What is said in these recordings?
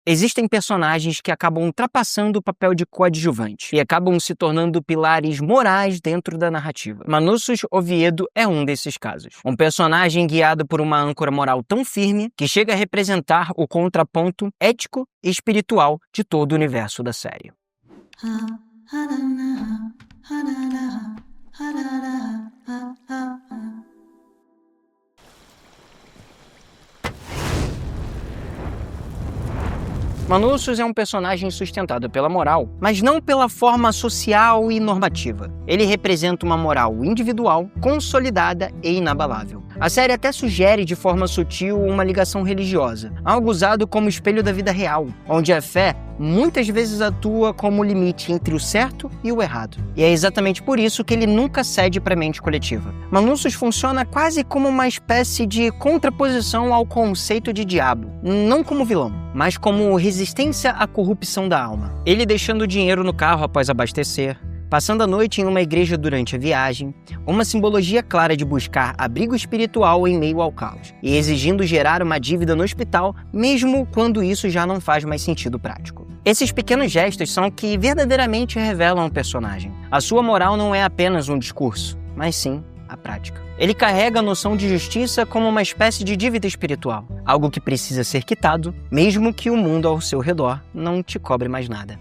Existem personagens que acabam ultrapassando o papel de coadjuvante e acabam se tornando pilares morais dentro da narrativa. Manussos Oviedo é um desses casos. Um personagem guiado por uma âncora moral tão firme que chega a representar o contraponto ético e espiritual de todo o universo da série. Manussos é um personagem sustentado pela moral, mas não pela forma social e normativa. Ele representa uma moral individual, consolidada e inabalável. A série até sugere de forma sutil uma ligação religiosa, algo usado como espelho da vida real, onde a fé muitas vezes atua como limite entre o certo e o errado. E é exatamente por isso que ele nunca cede para a mente coletiva. Manussos funciona quase como uma espécie de contraposição ao conceito de diabo, não como vilão, mas como resistência à corrupção da alma. Ele deixando dinheiro no carro após abastecer, passando a noite em uma igreja durante a viagem, uma simbologia clara de buscar abrigo espiritual em meio ao caos, e exigindo gerar uma dívida no hospital, mesmo quando isso já não faz mais sentido prático. Esses pequenos gestos são o que verdadeiramente revelam o personagem. A sua moral não é apenas um discurso, mas sim a prática. Ele carrega a noção de justiça como uma espécie de dívida espiritual, algo que precisa ser quitado, mesmo que o mundo ao seu redor não te cobre mais nada.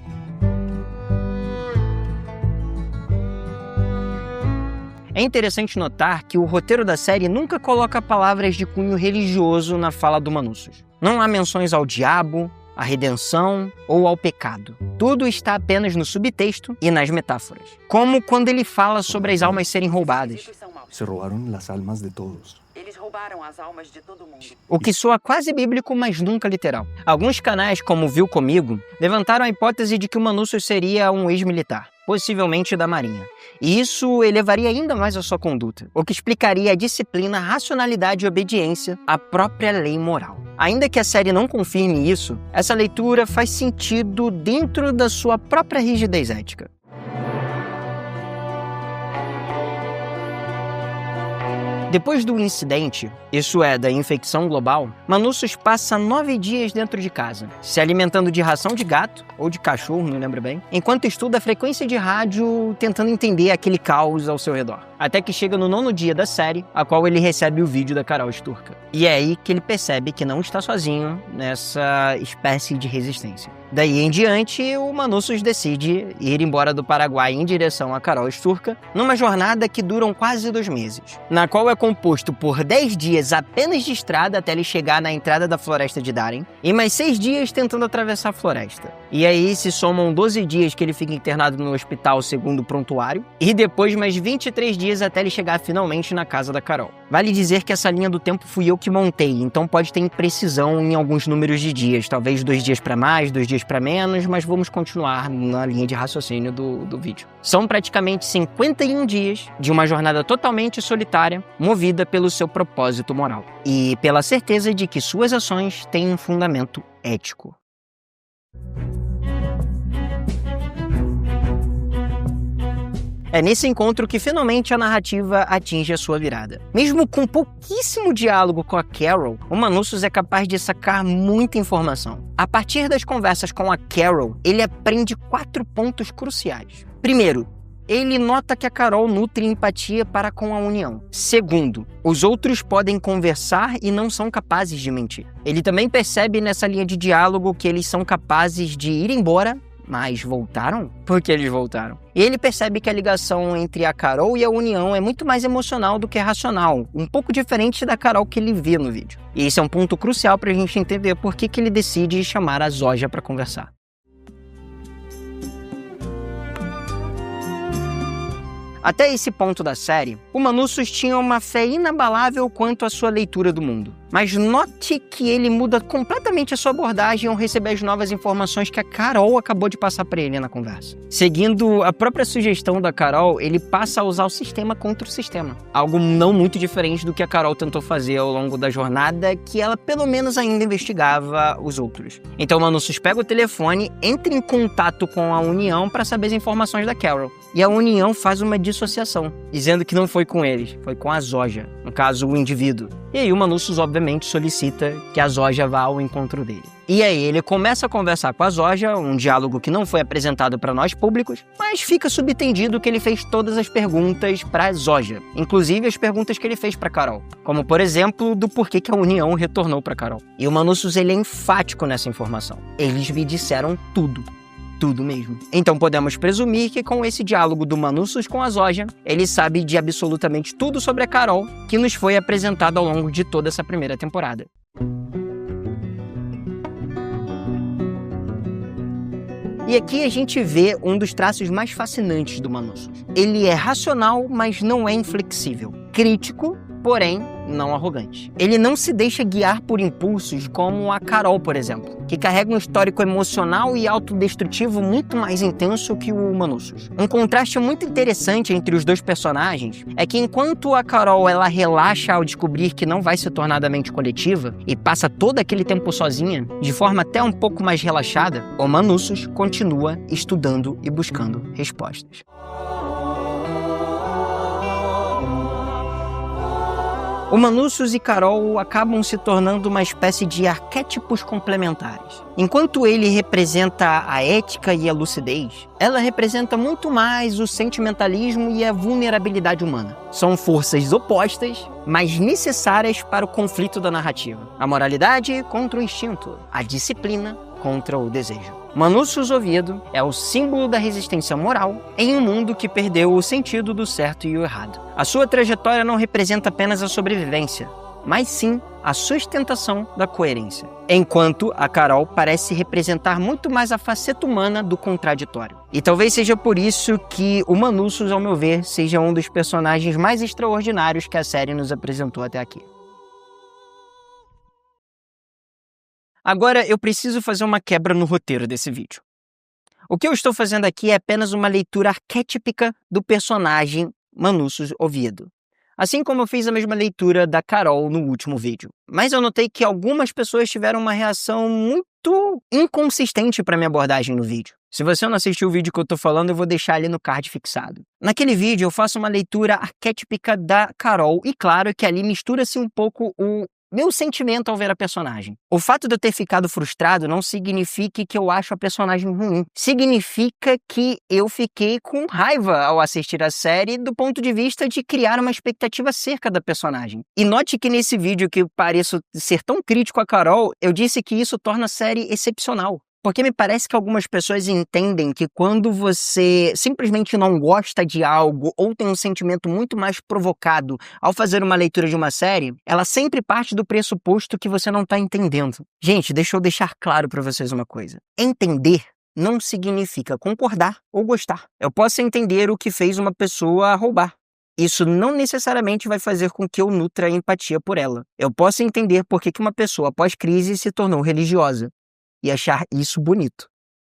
É interessante notar que o roteiro da série nunca coloca palavras de cunho religioso na fala do Manussos. Não há menções ao diabo, à redenção ou ao pecado. Tudo está apenas no subtexto e nas metáforas. Como quando ele fala sobre as almas serem roubadas. Se roubaram as almas de todos. Eles roubaram as almas de todo mundo. O que soa quase bíblico, mas nunca literal. Alguns canais, como Viu Comigo, levantaram a hipótese de que o Manussos seria um ex-militar, possivelmente da Marinha. E isso elevaria ainda mais a sua conduta, o que explicaria a disciplina, racionalidade e obediência à própria lei moral. Ainda que a série não confirme isso, essa leitura faz sentido dentro da sua própria rigidez ética. Depois do incidente, isso é, da infecção global, Manussos passa 9 dias dentro de casa, se alimentando de ração de gato, ou de cachorro, não lembro bem, enquanto estuda a frequência de rádio tentando entender aquele caos ao seu redor. Até que chega no 9º dia da série, a qual ele recebe o vídeo da Carol Sturka. E é aí que ele percebe que não está sozinho nessa espécie de resistência. Daí em diante, o Manussos decide ir embora do Paraguai em direção a Carol Sturka, numa jornada que dura quase 2 meses, na qual é composto por 10 dias apenas de estrada até ele chegar na entrada da floresta de Darien, e mais 6 dias tentando atravessar a floresta. E aí se somam 12 dias que ele fica internado no hospital segundo o prontuário, e depois mais 23 dias até ele chegar finalmente na casa da Carol. Vale dizer que essa linha do tempo fui eu que montei, então pode ter imprecisão em alguns números de dias, talvez 2 dias para mais, 2 dias para menos, mas vamos continuar na linha de raciocínio do vídeo. São praticamente 51 dias de uma jornada totalmente solitária, movida pelo seu propósito moral e pela certeza de que suas ações têm um fundamento ético. É nesse encontro que finalmente a narrativa atinge a sua virada. Mesmo com pouquíssimo diálogo com a Carol, o Manussos é capaz de sacar muita informação. A partir das conversas com a Carol, ele aprende 4 pontos cruciais. Primeiro, ele nota que a Carol nutre empatia para com a união. Segundo, os outros podem conversar e não são capazes de mentir. Ele também percebe nessa linha de diálogo que eles são capazes de ir embora, mas voltaram? Por que eles voltaram? E ele percebe que a ligação entre a Carol e a União é muito mais emocional do que racional, um pouco diferente da Carol que ele vê no vídeo. E esse é um ponto crucial para a gente entender por que ele decide chamar a Zoja para conversar. Até esse ponto da série, o Manussos tinha uma fé inabalável quanto à sua leitura do mundo. Mas note que ele muda completamente a sua abordagem ao receber as novas informações que a Carol acabou de passar para ele na conversa. Seguindo a própria sugestão da Carol, ele passa a usar o sistema contra o sistema. Algo não muito diferente do que a Carol tentou fazer ao longo da jornada, que ela pelo menos ainda investigava os outros. Então o Manussos pega o telefone, entra em contato com a União para saber as informações da Carol. E a União faz uma dissociação, dizendo que não foi com eles, foi com a Zoja, no caso o indivíduo. E aí o Manussos obviamente solicita que a Zoja vá ao encontro dele. E aí ele começa a conversar com a Zoja, um diálogo que não foi apresentado para nós públicos, mas fica subentendido que ele fez todas as perguntas para Zoja, inclusive as perguntas que ele fez para Carol, como por exemplo do porquê que a União retornou para Carol. E o Manussos ele é enfático nessa informação. Eles me disseram tudo. Tudo mesmo. Então podemos presumir que com esse diálogo do Manussos com a Zoja, ele sabe de absolutamente tudo sobre a Carol que nos foi apresentado ao longo de toda essa primeira temporada. E aqui a gente vê um dos traços mais fascinantes do Manussos. Ele é racional, mas não é inflexível. Crítico, porém não arrogante. Ele não se deixa guiar por impulsos como a Carol, por exemplo, que carrega um histórico emocional e autodestrutivo muito mais intenso que o Manussos. Um contraste muito interessante entre os dois personagens é que enquanto a Carol ela relaxa ao descobrir que não vai se tornar da mente coletiva e passa todo aquele tempo sozinha, de forma até um pouco mais relaxada, o Manussos continua estudando e buscando respostas. O Manussos e Carol acabam se tornando uma espécie de arquétipos complementares. Enquanto ele representa a ética e a lucidez, ela representa muito mais o sentimentalismo e a vulnerabilidade humana. São forças opostas, mas necessárias para o conflito da narrativa. A moralidade contra o instinto, a disciplina contra o desejo. Manussos Oviedo é o símbolo da resistência moral em um mundo que perdeu o sentido do certo e o errado. A sua trajetória não representa apenas a sobrevivência, mas sim a sustentação da coerência. Enquanto a Carol parece representar muito mais a faceta humana do contraditório. E talvez seja por isso que o Manussos, ao meu ver, seja um dos personagens mais extraordinários que a série nos apresentou até aqui. Agora eu preciso fazer uma quebra no roteiro desse vídeo. O que eu estou fazendo aqui é apenas uma leitura arquetípica do personagem Manussos Oviedo. Assim como eu fiz a mesma leitura da Carol no último vídeo. Mas eu notei que algumas pessoas tiveram uma reação muito inconsistente para minha abordagem no vídeo. Se você não assistiu o vídeo que eu estou falando, eu vou deixar ali no card fixado. Naquele vídeo eu faço uma leitura arquetípica da Carol e claro que ali mistura-se um pouco o meu sentimento ao ver a personagem. O fato de eu ter ficado frustrado não significa que eu acho a personagem ruim. Significa que eu fiquei com raiva ao assistir a série do ponto de vista de criar uma expectativa acerca da personagem. E note que nesse vídeo que eu pareço ser tão crítico a Carol, eu disse que isso torna a série excepcional. Porque me parece que algumas pessoas entendem que quando você simplesmente não gosta de algo ou tem um sentimento muito mais provocado ao fazer uma leitura de uma série, ela sempre parte do pressuposto que você não está entendendo. Gente, deixa eu deixar claro para vocês uma coisa. Entender não significa concordar ou gostar. Eu posso entender o que fez uma pessoa roubar. Isso não necessariamente vai fazer com que eu nutra empatia por ela. Eu posso entender por que uma pessoa após crise se tornou religiosa e achar isso bonito.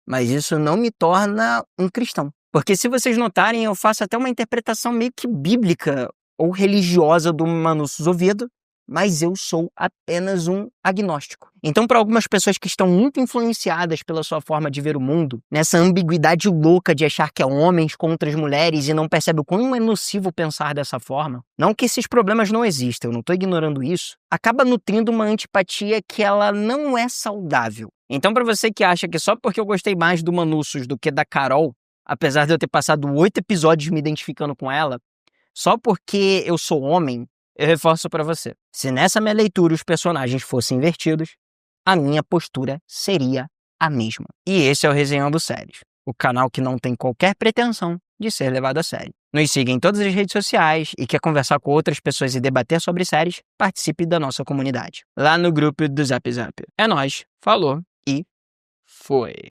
Mas isso não me torna um cristão. Porque se vocês notarem, eu faço até uma interpretação meio que bíblica ou religiosa do Manussos Oviedo, mas eu sou apenas um agnóstico. Então, para algumas pessoas que estão muito influenciadas pela sua forma de ver o mundo, nessa ambiguidade louca de achar que é homens contra as mulheres e não percebe o quão é nocivo pensar dessa forma, não que esses problemas não existam, eu não estou ignorando isso, acaba nutrindo uma antipatia que ela não é saudável. Então, para você que acha que só porque eu gostei mais do Manussos do que da Carol, apesar de eu ter passado 8 episódios me identificando com ela, só porque eu sou homem, eu reforço para você. Se nessa minha leitura os personagens fossem invertidos, a minha postura seria a mesma. E esse é o Resenhando Séries, o canal que não tem qualquer pretensão de ser levado a sério. Nos siga em todas as redes sociais e quer conversar com outras pessoas e debater sobre séries, participe da nossa comunidade. Lá no grupo do Zap Zap. É nóis, falou e foi!